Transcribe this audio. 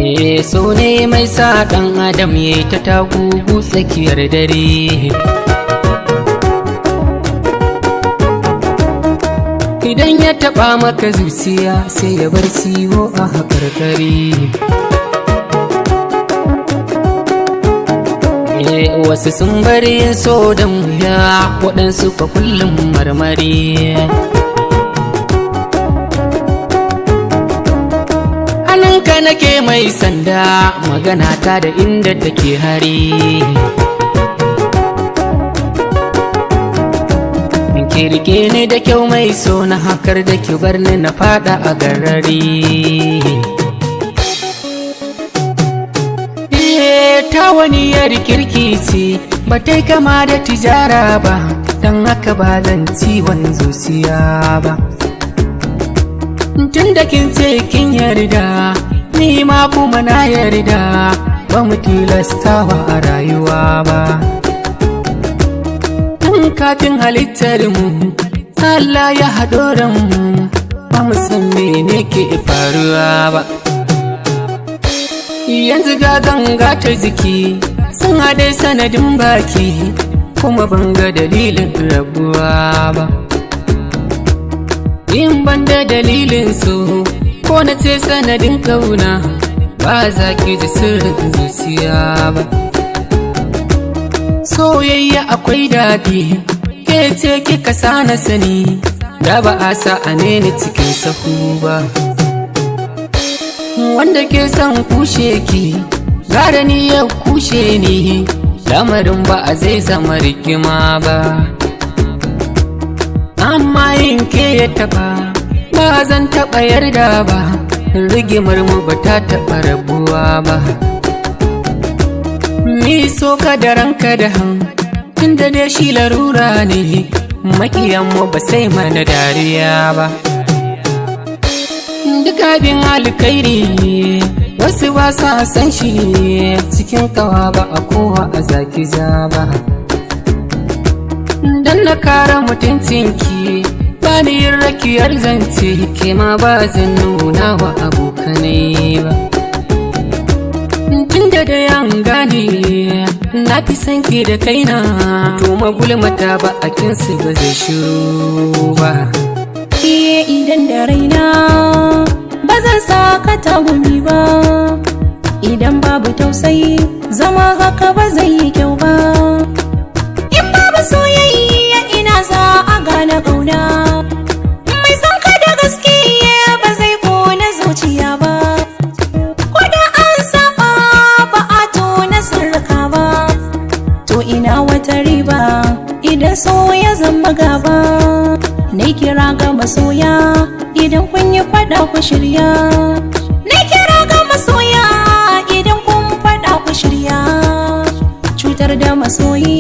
So ne mai sa ɗan adam ya ta tagugu tsakiyar dare. Idan ya taɓa maka zuciya sai ya bar ciwo a haƙarƙari. Wasu sun bari yin so don wuya, waɗansu fa kullum marmari. Hannunka nake mai sanda, magana ta da inda take hari. Ki rike ni da kyau mai so na hakar da ki bar ni na fada a garari. Ta wani yar kirki ce ba ta kama da tijara ba, don haka ba zan ciwon zuciya ba. Tun da kin ce kin yarda, ni ma kuma na yarda, ba mu tilastawa a rayuwa ba. Tun kafin halittar mu Allah ya haɗo mu, ba mu san mene ke faruwa ba. Yanzu ga ganga ta jiki sun haɗe sanadin baki, kuma ban ga dalilin rabuwa ba. In ban da dalilin su ko na ce sanadin kauna, ba za ki ji sirrin zuciya ba. Soyayya akwai daɗi, ke ce kika sana sani, da ba a sa a ni cikin sahu ba. Wanda ke son kushe ki gara ni ya kushe ni, lamarin ba a zai zama rigima ba. Amma yin ke ya taɓa ba zan taɓa yarda ba, rigimar mu ba ta taɓa rabuwa ba. Ni so ka da ranka da han, tunda dai shi larura ne, makiyan mu ba sai mana dariya ba. Duk abin alkhairi wasu ba sa san shi, cikin kawa ba a kowa a zaki za ba. Dan na kara mutuncinki ba ni yin rakiyar zance, ke ma ba zan nuna wa abokanai ba. Tunda da yan gane na fi san ki da kaina, to magulmata ba a kinsu ba zai shiru ba. Idan da raina ba zan saka tagumi ba, idan babu tausayi zama haka ba zai yi kyau ba. In babu soyayya ina za a gane ƙauna, mai son ka da gaske ba zai kona zuciya ba. Ko da an saba ba a tona sirrika ba, to ina wata riba idan so ya zama gaba. Nai kira ga masoya idan kun yi fada ku shirya, nai kira ga masoya idan kun fada ku shirya. Cutar da masoyi